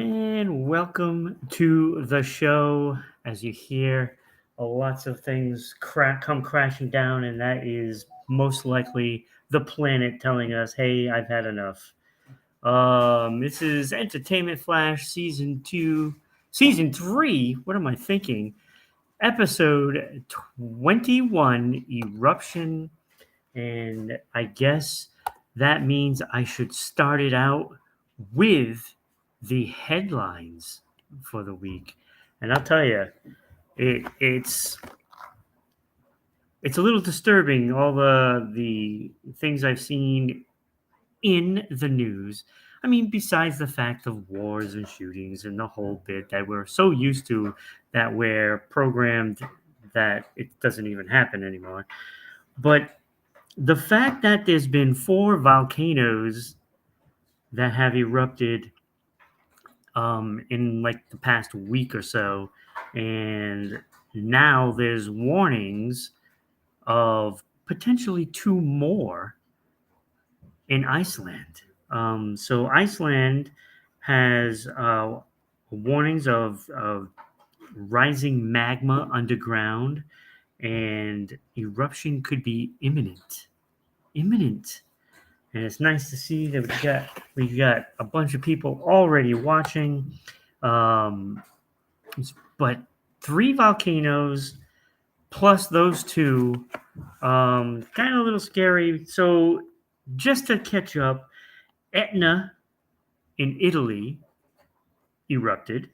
And welcome to the show. As you hear, lots of things come crashing down, and that is most likely the planet telling us, "Hey, I've had enough." This is Entertainment Flash Season 2, Season 3. What am I thinking? Episode 21, Eruption. And I guess that means I should start it out with the headlines for the week. And I'll tell you, it's a little disturbing, all the things I've seen in the news. I mean, besides the fact of wars and shootings and the whole bit that we're so used to, that we're programmed that it doesn't even happen anymore. But the fact that there's been 4 volcanoes that have erupted in like the past week or so, and now there's warnings of potentially 2 more in Iceland. So Iceland has warnings of rising magma underground, and eruption could be imminent. Imminent. And it's nice to see that we've got a bunch of people already watching. Um, but 3 volcanoes plus those 2, kind of a little scary. So just to catch up, Etna in Italy erupted.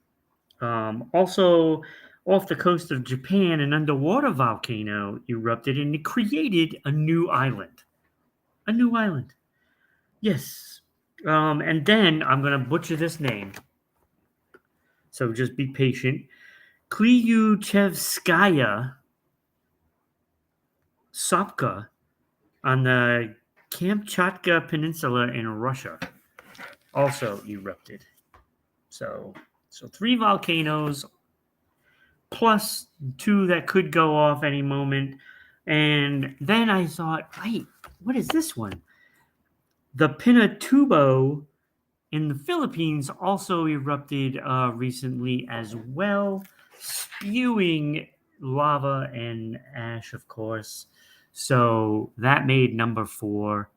Also, off the coast of Japan, an underwater volcano erupted, and it created a new island. A new island. Yes. And then I'm going to butcher this name. So just be patient. Kliyuchevskaya Sopka on the Kamchatka Peninsula in Russia also erupted. So 3 volcanoes plus 2 that could go off any moment. And then I thought, wait, what is this one? The Pinatubo in the Philippines also erupted recently as well, spewing lava and ash, of course. So that made number 4.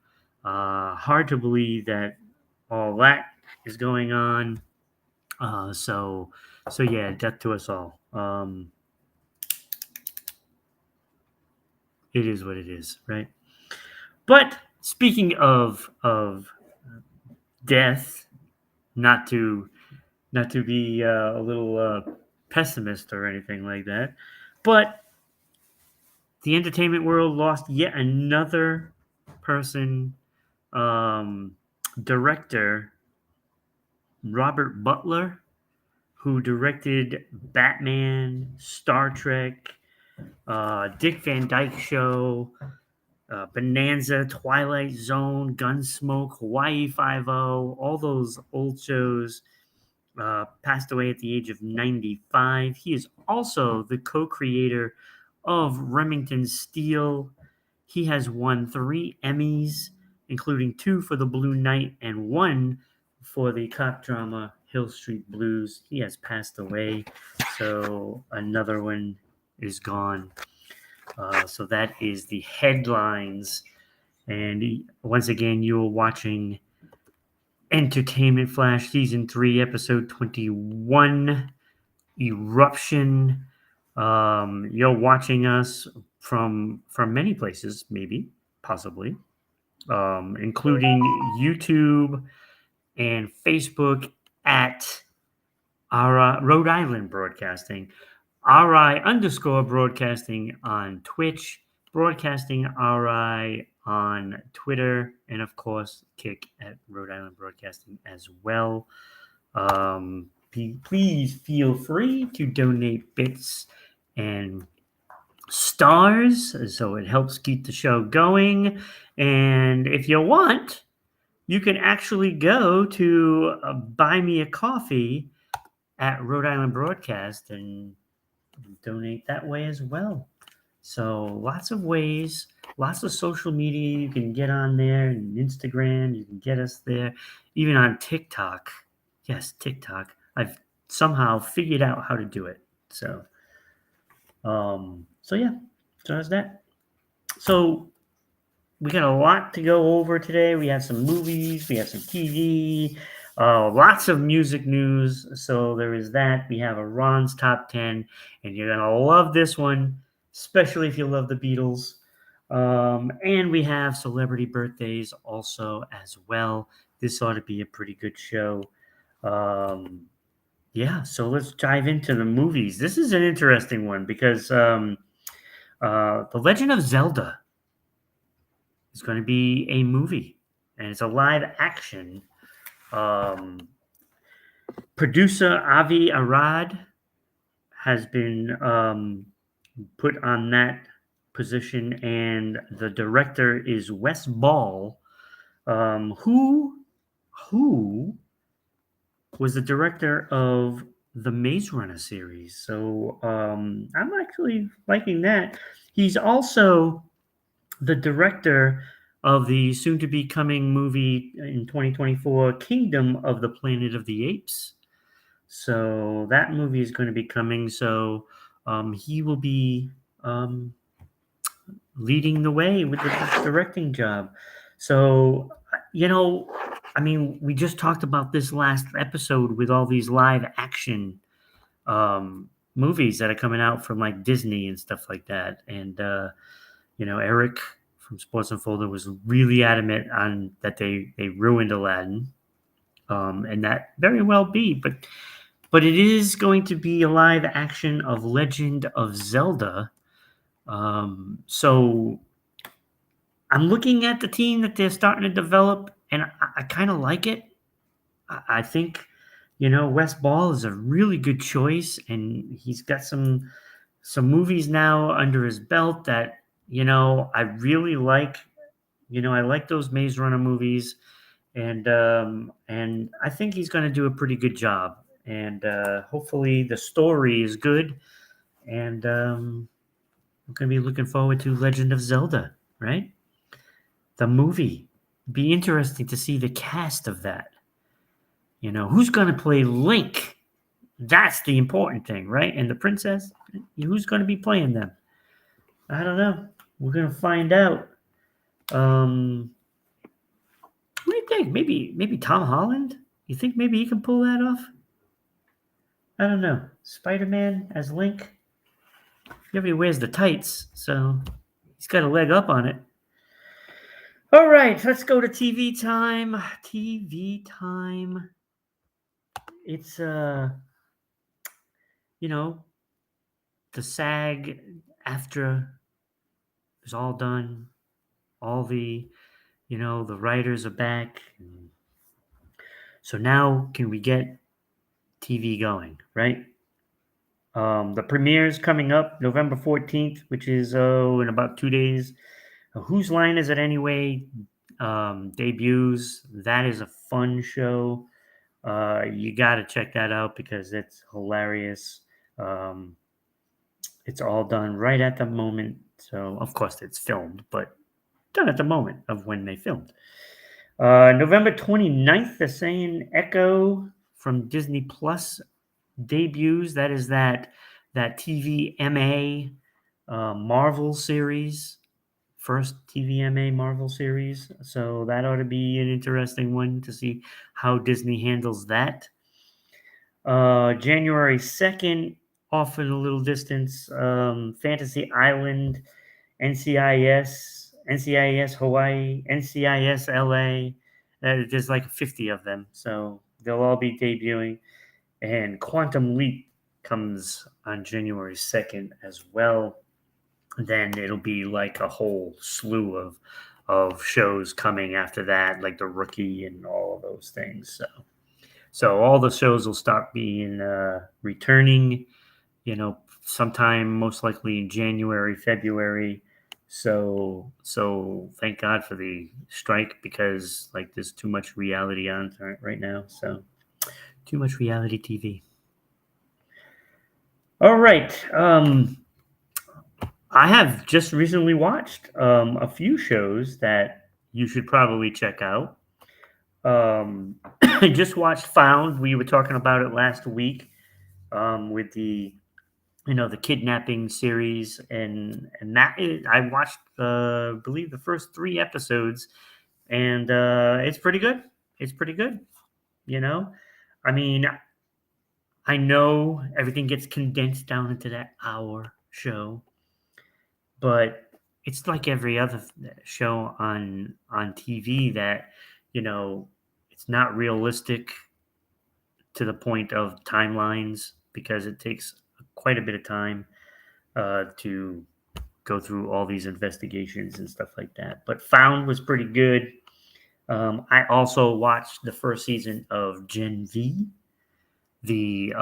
Hard to believe that all that is going on. So yeah, death to us all. It is what it is, right? But speaking of death, not to be a little pessimist or anything like that, but the entertainment world lost yet another person. Director Robert Butler, who directed Batman, Star Trek, Dick Van Dyke Show, Bonanza, Twilight Zone, Gunsmoke, Hawaii Five-0, all those old shows. Passed away at the age of 95. He is also the co-creator of Remington Steele. He has won 3 Emmys, including 2 for The Blue Knight and 1 for the cop drama Hill Street Blues. He has passed away, so another one is gone. So that is the headlines. And once again, you're watching Entertainment Flash Season 3, Episode 21, Eruption. You're watching us from many places, maybe, possibly, including YouTube and Facebook at Rhode Island Broadcasting, RI_broadcasting on Twitch, Broadcasting RI on Twitter, and of course, Kick at Rhode Island Broadcasting as well. Please feel free to donate bits and stars, so it helps keep the show going. And if you want, you can actually go to Buy Me a Coffee at Rhode Island Broadcast and donate that way as well. So lots of ways, lots of social media you can get on there, and Instagram, you can get us there, even on TikTok. Yes, TikTok. I've somehow figured out how to do it. So yeah, so that's that. So we got a lot to go over today. We have some movies, we have some TV, lots of music news. So there is that. We have a Ron's top 10, and you're gonna love this one, especially if you love the Beatles. And we have celebrity birthdays also as well. This ought to be a pretty good show. Um, yeah, so let's dive into the movies. This is an interesting one because The Legend of Zelda is going to be a movie, and it's a live action. Um, Producer Avi Arad has been put on that position, and the director is Wes Ball, who was the director of the Maze Runner series. So I'm actually liking that. He's also the director of the soon to be coming movie in 2024, Kingdom of the Planet of the Apes. So that movie is going to be coming. So he will be leading the way with the directing job. So, I mean, we just talked about this last episode with all these live action movies that are coming out from like Disney and stuff like that. And, Eric from Sports Unfolded was really adamant on that they ruined Aladdin. And that very well be, but it is going to be a live action of Legend of Zelda. So I'm looking at the team that they're starting to develop, and I kind of like it. I think, Wes Ball is a really good choice, and he's got some movies now under his belt that I really like. I like those Maze Runner movies, and I think he's going to do a pretty good job. And hopefully the story is good, and we're going to be looking forward to Legend of Zelda, right? The movie. Be interesting to see the cast of that. Who's going to play Link? That's the important thing, right? And the princess, who's going to be playing them? I don't know. We're going to find out. What do you think? Maybe Tom Holland? You think maybe he can pull that off? I don't know. Spider-Man as Link? He already wears the tights, so he's got a leg up on it. All right, let's go to TV time. TV time. It's the SAG after is all done. All the the writers are back. So now can we get TV going, right? The premiere is coming up November 14th, which is in about 2 days. Whose Line Is It Anyway? Debuts. That is a fun show. You got to check that out because it's hilarious. It's all done right at the moment. So, of course, it's filmed, but done at the moment of when they filmed. November 29th, they're saying Echo from Disney Plus debuts. That is that TVMA Marvel series. First TVMA Marvel series. So that ought to be an interesting one to see how Disney handles that. January 2nd, off in a little distance, Fantasy Island, NCIS Hawaii, NCIS LA. There's like 50 of them. So they'll all be debuting. And Quantum Leap comes on January 2nd as well. Then it'll be like a whole slew of shows coming after that, like The Rookie and all of those things. So all the shows will start being returning, sometime most likely in January, February. So thank God for the strike because like there's too much reality on right now. So too much reality TV. All right. I have just recently watched a few shows that you should probably check out. I just watched Found. We were talking about it last week with the the kidnapping series, and I watched I believe the first 3 episodes, and it's pretty good. It's pretty good. You know, I mean, I know everything gets condensed down into that hour show, but it's like every other show on TV that you know it's not realistic to the point of timelines because it takes quite a bit of time to go through all these investigations and stuff like that. But Found was pretty good. I also watched the first season of Gen V, the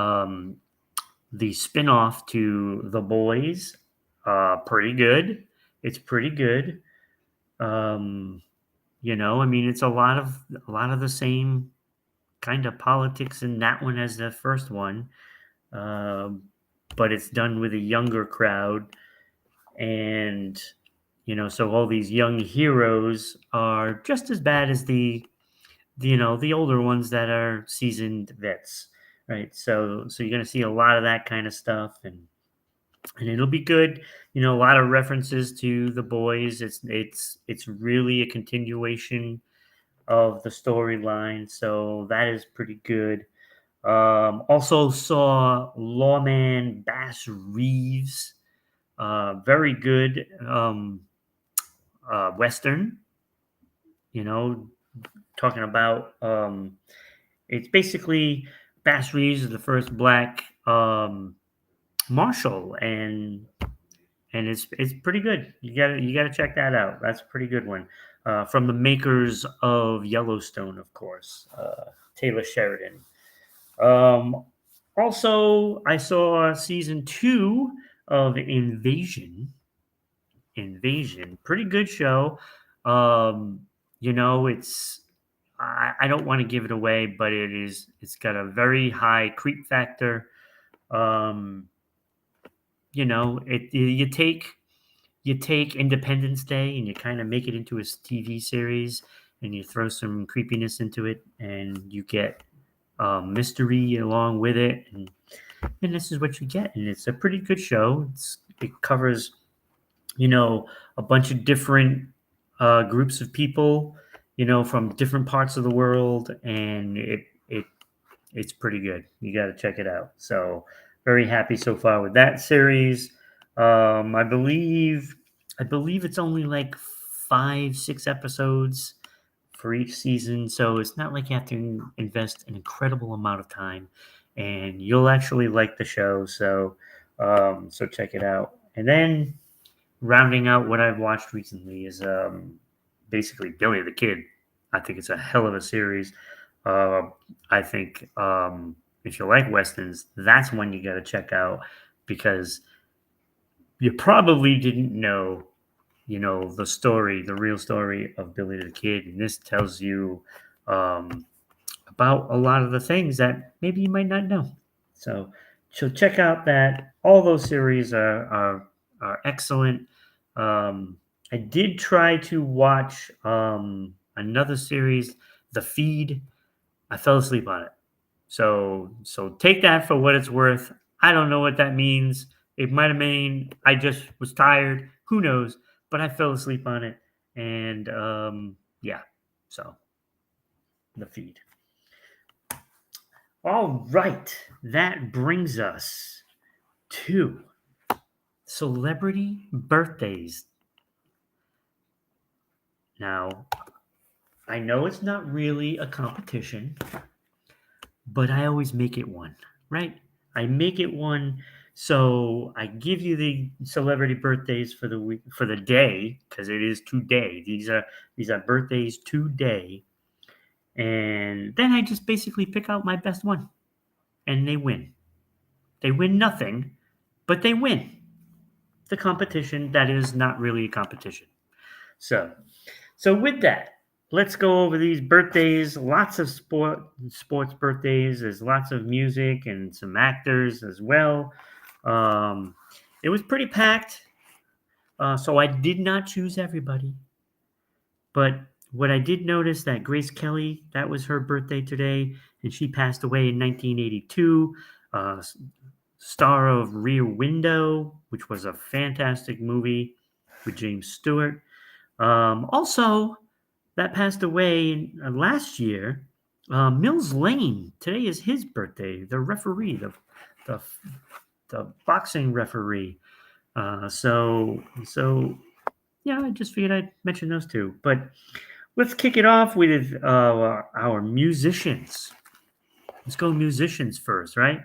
spinoff to The Boys. Pretty good. It's pretty good. Um, I mean, it's a lot of the same kind of politics in that one as the first one, um, but it's done with a younger crowd, and so all these young heroes are just as bad as the older ones that are seasoned vets, right? So you're gonna see a lot of that kind of stuff, and it'll be good. A lot of references to the boys. It's really a continuation of the storyline, so that is pretty good. Also saw Lawman Bass Reeves, very good Western, you know, talking about it's basically Bass Reeves is the first black marshal, and it's pretty good. You gotta check that out. That's a pretty good one. From the makers of Yellowstone, of course, Taylor Sheridan. Um, Also, I saw season 2 of Invasion. Pretty good show. It's I don't want to give it away, but it's got a very high creep factor. Um, you take Independence Day and you kind of make it into a TV series, and you throw some creepiness into it, and you get mystery along with it, and this is what you get, and it's a pretty good show. It covers a bunch of different groups of people, from different parts of the world, and it's pretty good. You got to check it out. So very happy so far with that series. I believe it's only like 5, 6 episodes for each season, so it's not like you have to invest an incredible amount of time, and you'll actually like the show. So check it out. And then rounding out what I've watched recently is basically Billy the Kid. I think it's a hell of a series. Uh, I think if you like westerns, that's one you got to check out because you probably didn't know, the story, the real story of Billy the Kid, and this tells you um, about a lot of the things that maybe you might not know. So check out that. All those series are excellent. I did try to watch another series, The Feed. I fell asleep on it. So take that for what it's worth. I don't know what that means. It might have mean I just was tired. Who knows? But I fell asleep on it, and yeah. So The Feed. All right, that brings us to celebrity birthdays. Now, I know it's not really a competition, but I always make it one, right? I make it one. So I give you the celebrity birthdays for the week, for the day, because it is today. These are birthdays today, and then I just basically pick out my best one, and they win. They win nothing, but they win the competition that is not really a competition. So, so with that, let's go over these birthdays. Lots of sports birthdays. There's lots of music and some actors as well. Um, it was pretty packed, so I did not choose everybody. But What I did notice that Grace Kelly, that was her birthday today, and she passed away in 1982. Star of Rear Window, which was a fantastic movie with James Stewart. Also, that passed away last year. Mills Lane. Today is his birthday. The referee, the, the boxing referee. So yeah, I just figured I'd mention those two. But let's kick it off with our musicians. Let's go musicians first, right?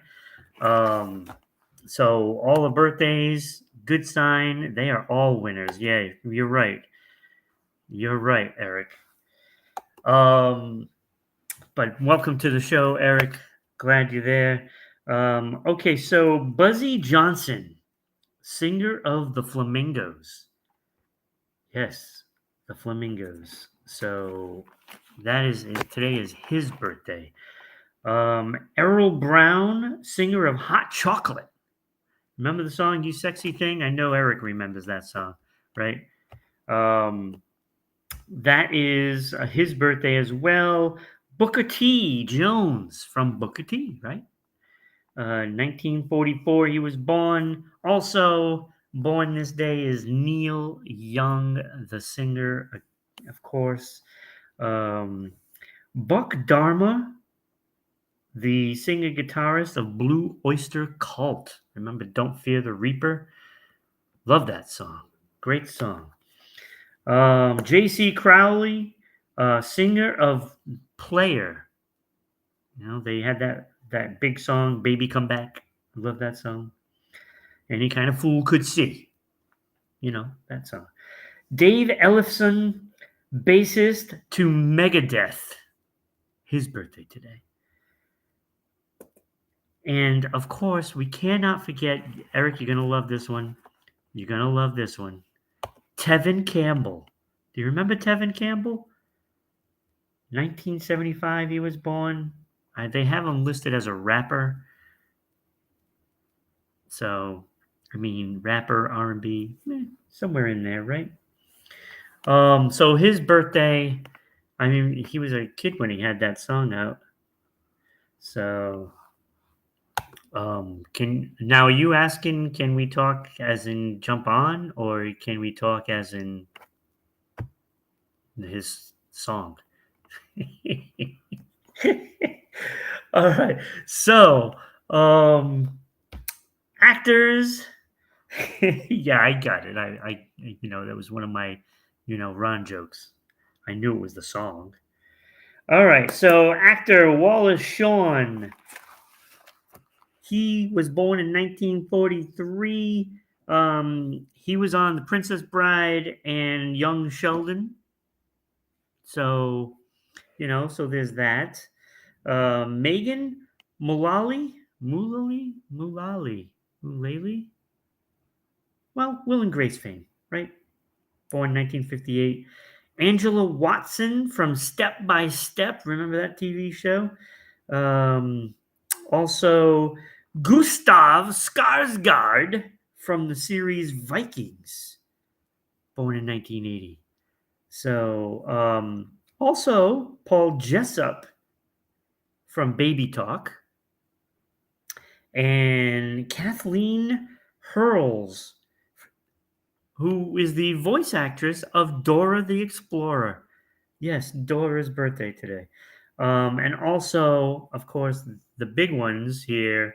So all the birthdays, good sign. They are all winners. Yeah, you're right. You're right, Eric. But welcome to the show, Eric. Glad you're there. Okay, so Buzzy Johnson, singer of the Flamingos. Yes, the Flamingos. So today is his birthday. Errol Brown, singer of Hot Chocolate. Remember the song "You Sexy Thing"? I know Eric remembers that song, right? That is his birthday as well. Booker T. Jones from Booker T, right? 1944, he was born. Also born this day is Neil Young, the singer, of course. Buck Dharma, the singer-guitarist of Blue Oyster Cult. Remember Don't Fear the Reaper? Love that song. Great song. J.C. Crowley, singer of Player. You know, they had that big song, Baby Come Back. I love that song. Any kind of fool could see. You know, that song. Dave Ellefson, bassist to Megadeth. His birthday today. And of course, we cannot forget, Eric, you're going to love this one. You're going to love this one. Tevin Campbell. Do you remember Tevin Campbell? 1975, he was born. They have him listed as a rapper. So, I mean, rapper, R&B, somewhere in there, right? So his birthday, I mean, he was a kid when he had that song out. So, are you asking, can we talk as in jump on, or can we talk as in his song? All right. So, actors. Yeah, I got it. I, that was one of my, Ron jokes. I knew it was the song. All right. So, actor Wallace Shawn. He was born in 1943. He was on The Princess Bride and Young Sheldon. So, so there's that. Megan Mullally. Well, Will and Grace fame, right? Born 1958. Angela Watson from Step by Step. Remember that TV show? Also, Gustav Skarsgård from the series Vikings. Born in 1980. So, also Paul Jessup from Baby Talk. And Kathleen Hurls, who is the voice actress of Dora the Explorer. Yes, Dora's birthday today. And also, of course, the big ones here,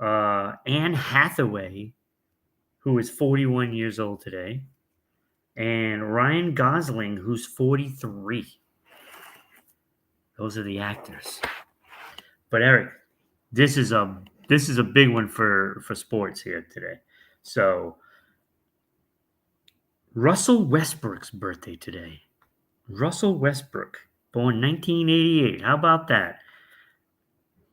Anne Hathaway, who is 41 years old today, and Ryan Gosling, who's 43. Those are the actors. But Eric, this is a big one for sports here today. So, Russell Westbrook's birthday today. Russell Westbrook, born 1988. How about that?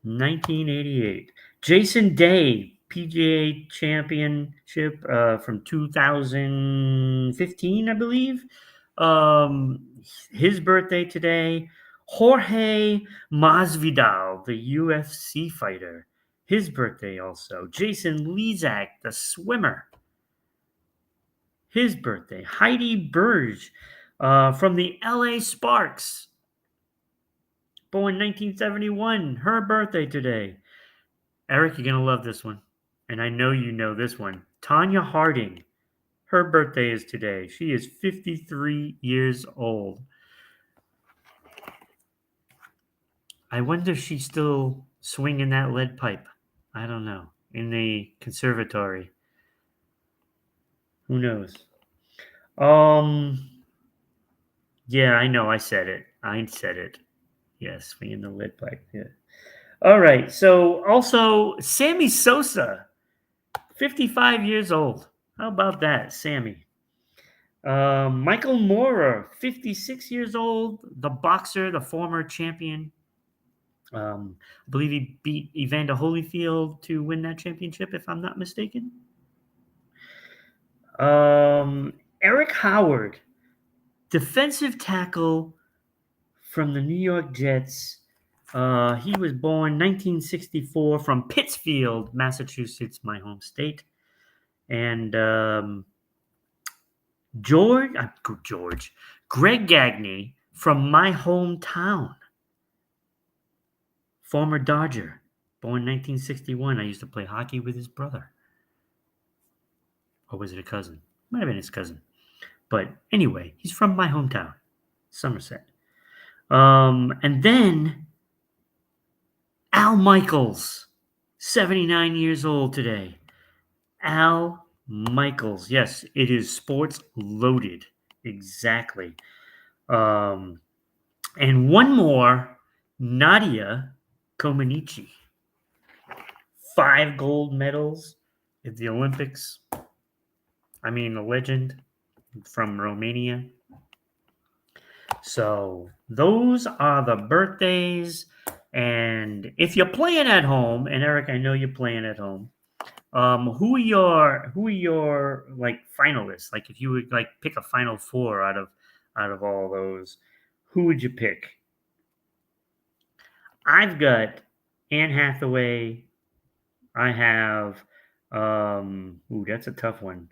1988. Jason Day, PGA Championship from 2015, I believe. His birthday today. Jorge Masvidal, the UFC fighter. His birthday also. Jason Lezak, the swimmer. His birthday. Heidi Berge, From the LA Sparks, born 1971, her birthday today. Eric, you're going to love this one. And I know you know this one. Tanya Harding, her birthday is today. She is 53 years old. I wonder if she's still swinging that lead pipe. I don't know. In the conservatory. Who knows? Yeah, I know. I said it. I said it. Yes, swinging the lead pipe. Yeah. All right. So also, Sammy Sosa, 55 years old. How about that, Sammy? Michael Moorer, 56 years old, the boxer, the former champion. I believe he beat Evander Holyfield to win that championship, if I'm not mistaken. Eric Howard, defensive tackle from the New York Jets. He was born 1964 from Pittsfield, Massachusetts, my home state. And Greg Gagne from my hometown, former Dodger, born 1961. I used to play hockey with his brother. Or was it a cousin? Might have been his cousin. But anyway, he's from my hometown, Somerset. And then Al Michaels, 79 years old today. Al Michaels. Yes, it is sports loaded. Exactly. And one more, Nadia Comaneci. 5 gold medals at the Olympics. I mean, a legend from Romania. So those are the birthdays. And if you're playing at home, and Eric, I know you're playing at home. Who are your like finalists? Like if you would like pick a final 4 out of all those, who would you pick? I've got Anne Hathaway. I have that's a tough one.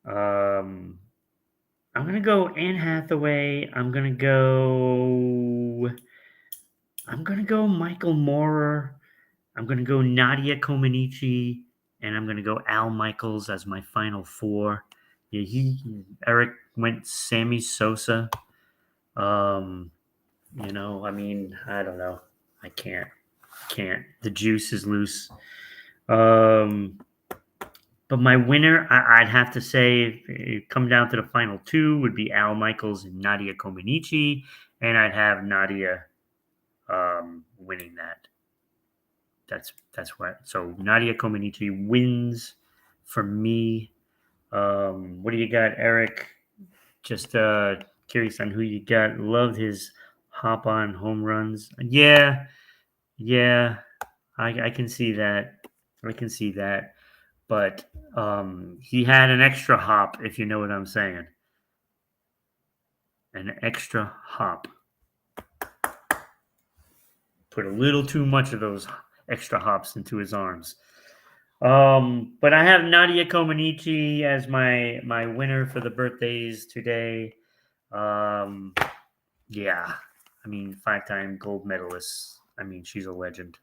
I'm gonna go Anne Hathaway. I'm gonna go Michael Moorer. I'm gonna go Nadia Comaneci, and I'm gonna go Al Michaels as my final 4. Yeah, Eric went Sammy Sosa. I mean, I don't know. I can't. The juice is loose. But my winner, I'd have to say, if it come down to the final 2, would be Al Michaels and Nadia Comaneci, and I'd have Nadia winning that. That's what. So Nadia Comaneci wins for me. What do you got, Eric? Just curious on who you got. Loved his hop on home runs. Yeah, I can see that. But he had an extra hop, if you know what I'm saying. An extra hop. Put a little too much of those extra hops into his arms. But I have Nadia Comaneci as my winner for the birthdays today. Yeah, I mean, 5-time gold medalist. I mean, she's a legend.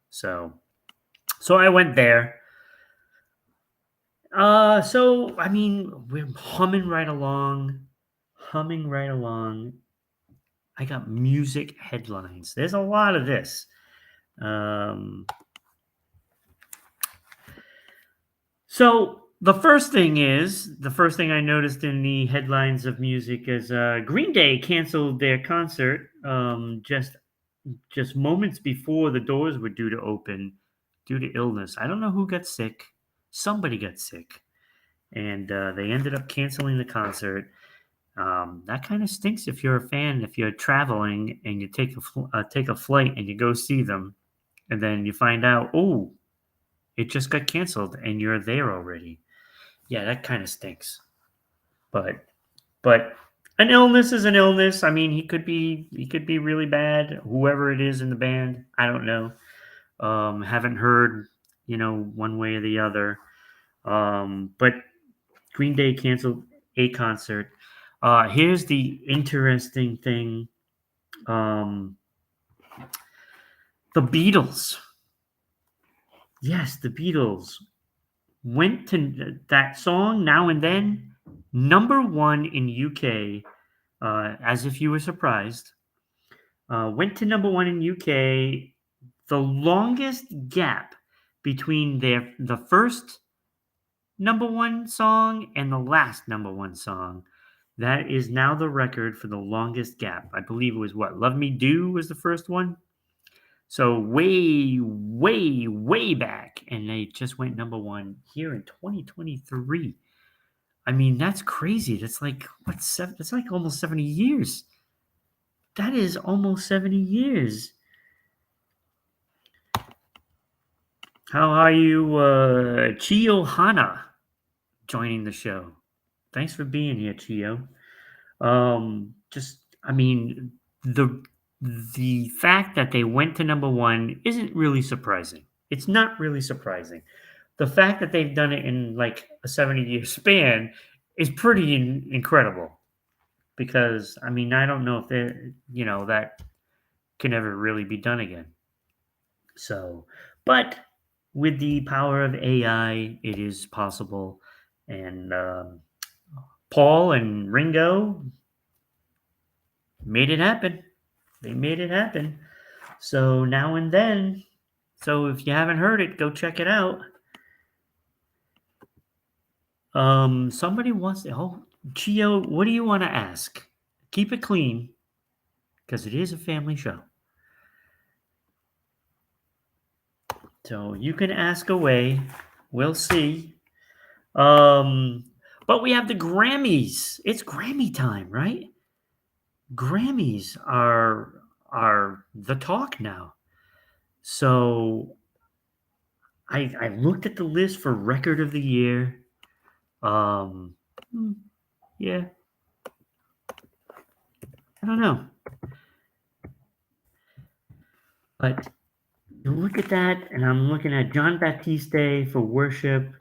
So I went there. So I mean, we're humming right along. I got music headlines. There's a lot of this. So the first thing I noticed in the headlines of music is Green Day canceled their concert just moments before the doors were due to open due to illness. I don't know who got sick. Somebody got sick, and they ended up canceling the concert. That kind of stinks if you're a fan. If you're traveling and you take a flight and you go see them, and then you find out, oh, it just got canceled, and you're there already. Yeah, that kind of stinks. But an illness is an illness. I mean, he could be really bad. Whoever it is in the band, I don't know. Haven't heard, one way or the other. But Green Day canceled a concert. Here's the interesting thing. Um, the Beatles. Yes, the Beatles went to that song Now and Then, number one in UK, as if you were surprised. Went to number one in UK. The longest gap between the first number one song and the last number one song. That is now the record for the longest gap. I believe it was what? Love Me Do was the first one. So way, way, way back. And they just went number one here in 2023. I mean, that's crazy. That's like, what, that's like almost 70 years. That is almost 70 years. How are you, Chio Hana, joining the show? Thanks for being here, Chio. Just, I mean, the the fact that they went to number one isn't really surprising. It's not really surprising. The fact that they've done it in like a 70-year span is pretty incredible. Because I mean, I don't know if that can ever really be done again. So, but with the power of AI, it is possible. And Paul and Ringo made it happen. They made it happen. So Now and Then. So if you haven't heard it, go check it out. Somebody wants to. Oh, Chio, what do you want to ask? Keep it clean, because it is a family show. So you can ask away. We'll see. But we have the Grammys. It's Grammy time, right? Grammys are the talk now. So I looked at the list for record of the year. Um, yeah, I don't know, but you look at that, and I'm looking at John Baptiste for Worship,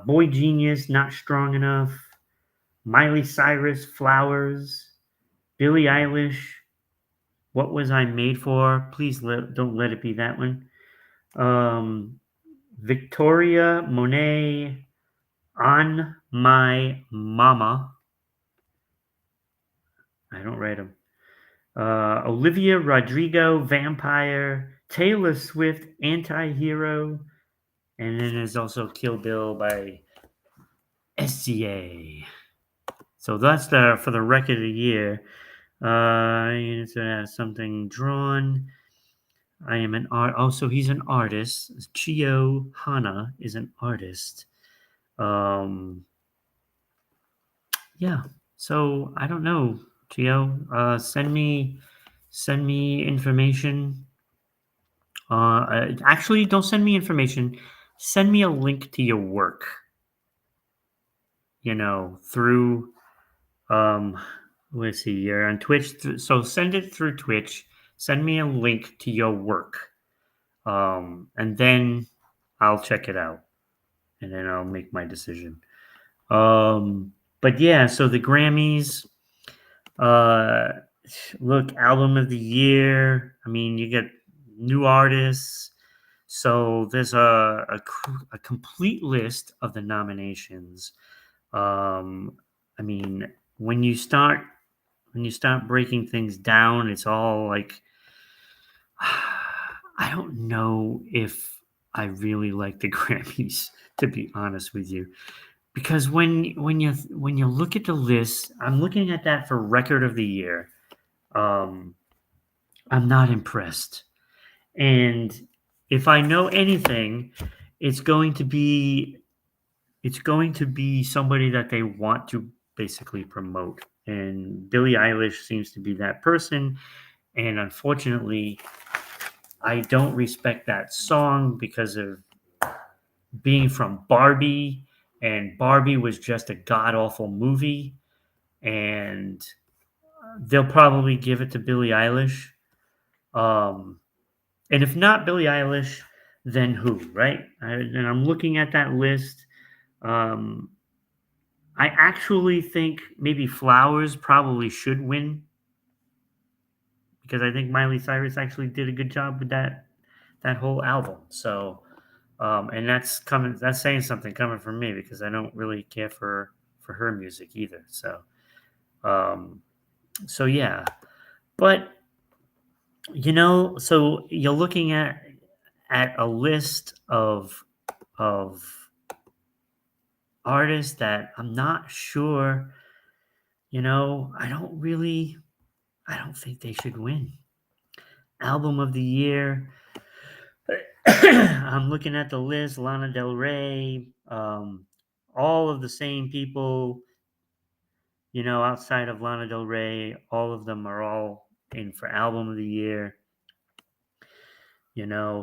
Boy Genius, Not Strong Enough, Miley Cyrus, Flowers, Billie Eilish, What Was I Made For? Please don't let it be that one. Victoria Monet, On My Mama. I don't write them. Olivia Rodrigo, Vampire, Taylor Swift, Anti-Hero, and then there's also Kill Bill by SCA. So that's for the record of the year. It's something drawn. I am an art. Oh, so he's an artist. Chio Hana is an artist. Yeah. So I don't know, Chio. Send me information. Actually, don't send me information. Send me a link to your work. Through let's see. You're on Twitch, so send it through Twitch. Send me a link to your work, and then I'll check it out, and then I'll make my decision. But yeah, so the Grammys. Look, album of the year. I mean, you get new artists. So there's a complete list of the nominations. I mean, when you start breaking things down, it's all like I don't know if I really like the Grammys, to be honest with you. Because when you look at the list, I'm looking at that for record of the year. I'm not impressed. And if I know anything, it's going to be somebody that they want to basically promote. And Billie Eilish seems to be that person. And unfortunately, I don't respect that song because of being from Barbie, and Barbie was just a god awful movie. And they'll probably give it to Billie Eilish. And if not Billie Eilish, then who, right? And I'm looking at that list. Um, I actually think maybe Flowers probably should win because I think Miley Cyrus actually did a good job with that whole album. So, and that's saying something coming from me because I don't really care for her music either. Um, so yeah, but so you're looking at a list of artists that I'm not sure. I don't think they should win. Album of the year. I'm looking at the list. Lana Del Rey. All of the same people. Outside of Lana Del Rey, all of them are all in for album of the year.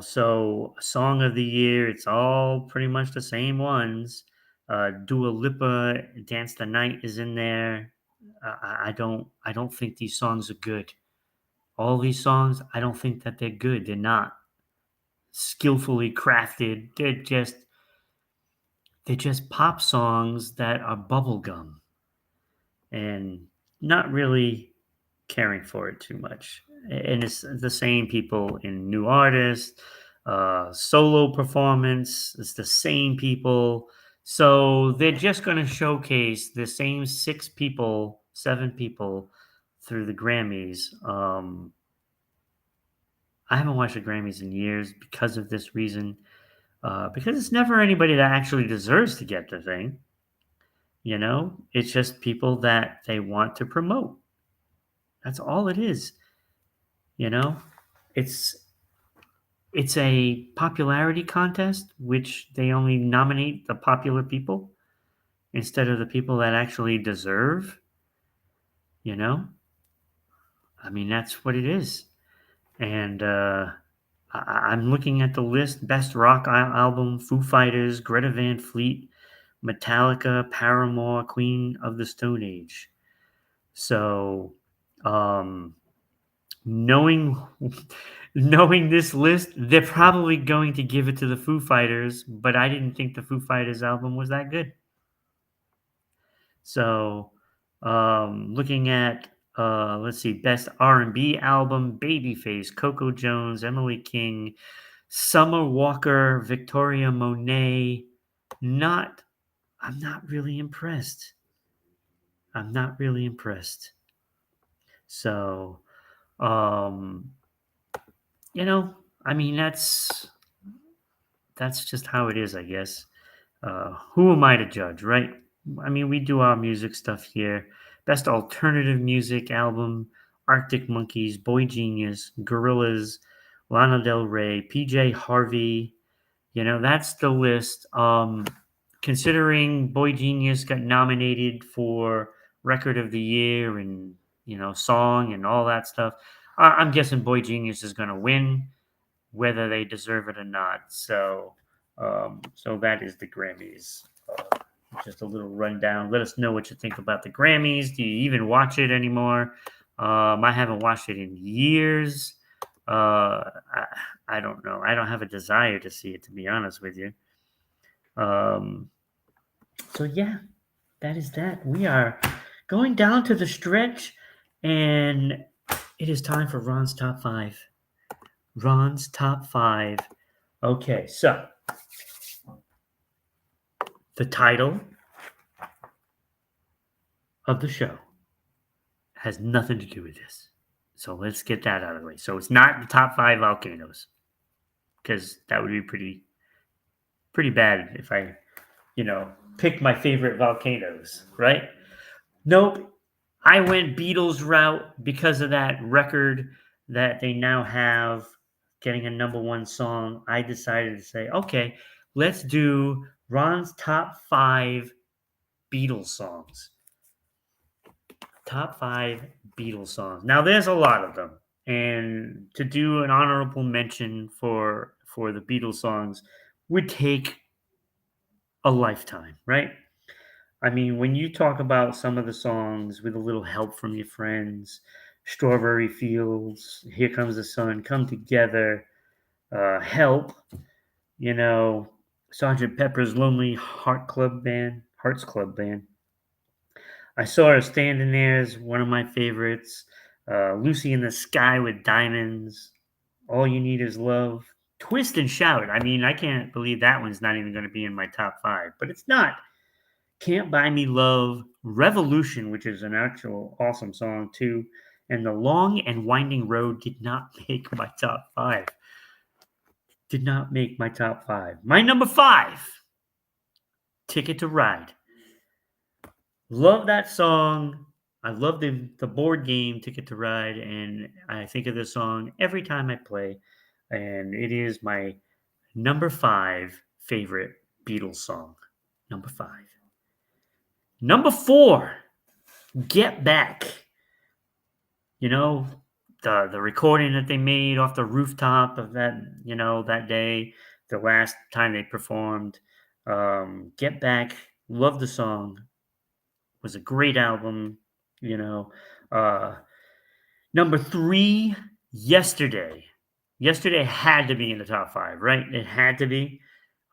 So song of the year, it's all pretty much the same ones. Dua Lipa, Dance the Night is in there. I don't think these songs are good. All these songs, I don't think that they're good. They're not skillfully crafted. They're just pop songs that are bubblegum and not really caring for it too much. And it's the same people in new artists, solo performance, it's the same people. So they're just going to showcase the same six people, seven people through the Grammys. I haven't watched the Grammys in years because of this reason, because it's never anybody that actually deserves to get the thing. It's just people that they want to promote. That's all it is. You know, it's it's a popularity contest, which they only nominate the popular people instead of the people that actually deserve. You know, I mean that's what it is. And I'm looking at the list: best rock album, Foo Fighters, Greta Van Fleet, Metallica, Paramore, Queen of the Stone Age. So, um, knowing knowing this list, they're probably going to give it to the Foo Fighters, but I didn't think the Foo Fighters album was that good. So, looking at let's see, best R&B album, Babyface, Coco Jones, Emily King, Summer Walker, Victoria Monet. Not, I'm not really impressed. I'm not really impressed. So, um, you know, I mean that's just how it is, I guess. Who am I to judge, right? I mean, we do our music stuff here. Best alternative music album: Arctic Monkeys, Boy Genius, Gorillaz, Lana Del Rey, PJ Harvey. That's the list. Considering Boy Genius got nominated for Record of the Year and song and all that stuff, I'm guessing Boy Genius is going to win whether they deserve it or not. So that is the Grammys. Just a little rundown. Let us know what you think about the Grammys. Do you even watch it anymore? I haven't watched it in years. I don't know. I don't have a desire to see it, to be honest with you. Um, so yeah, that is that. We are going down to the stretch, and it is time for Ron's top five. Ron's top five. Okay, so the title of the show has nothing to do with this. So let's get that out of the way. So it's not the top five volcanoes because that would be pretty bad if I, pick my favorite volcanoes, right? Nope. I went Beatles route because of that record that they now have getting a number one song. I decided to say, okay, let's do Ron's top five Beatles songs. Top five Beatles songs. Now, there's a lot of them, and to do an honorable mention for the Beatles songs would take a lifetime, right? I mean, when you talk about some of the songs with a little help from your friends, Strawberry Fields, Here Comes the Sun, Come Together, Help, you know, Sergeant Pepper's Lonely Hearts Club Band, I Saw Her Standing There is one of my favorites. Lucy in the Sky with Diamonds. All You Need Is Love. Twist and Shout. I mean, I can't believe that one's not even going to be in my top five, but it's not. Can't Buy Me Love. Revolution, which is an actual awesome song too. And The Long and Winding Road did not make my top five. Did not make my top five. My number five, Ticket to Ride. Love that song. I love the board game Ticket to Ride, and I think of this song every time I play. And it is my number five favorite Beatles song. Number five. Number four, Get Back. You know, the recording that they made off the rooftop of that, that day, the last time they performed. Get Back. Love the song. Was a great album, you know. Number three, Yesterday. Yesterday had to be in the top five, right? It had to be.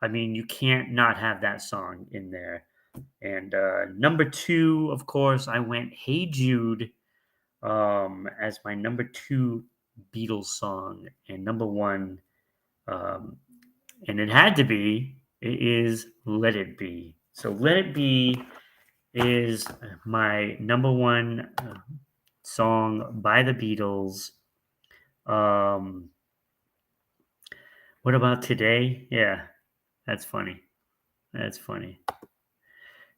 I mean, you can't not have that song in there. And number two, of course, I went Hey Jude as my number two Beatles song. And number one, um, and it had to be, it is Let It Be. So Let It Be is my number one song by the Beatles. What about Today? Yeah, that's funny. That's funny.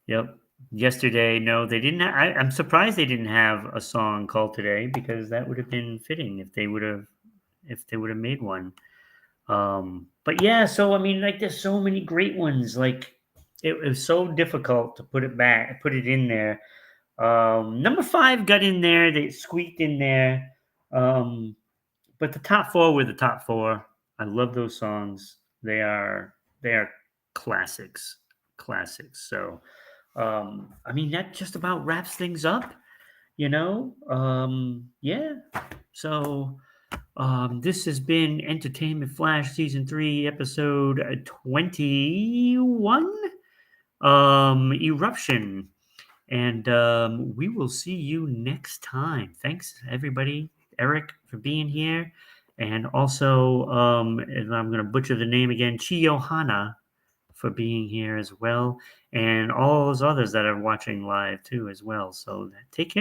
Yep. Yesterday, no, they didn't. I'm surprised they didn't have a song called Today because that would have been fitting if they would have made one. But yeah, so I mean, like, there's so many great ones. Like, it was so difficult to put it in there. Number five got in there. They squeaked in there. But the top four were the top four. I love those songs. They are classics, classics. So, I mean, that just about wraps things up. Yeah. So, this has been Entertainment Flash Season 3, Episode 21, Eruption. And we will see you next time. Thanks, everybody. Eric, for being here. And also, and I'm going to butcher the name again, Chiyohana, for being here as well. And all those others that are watching live, too, as well. So take care.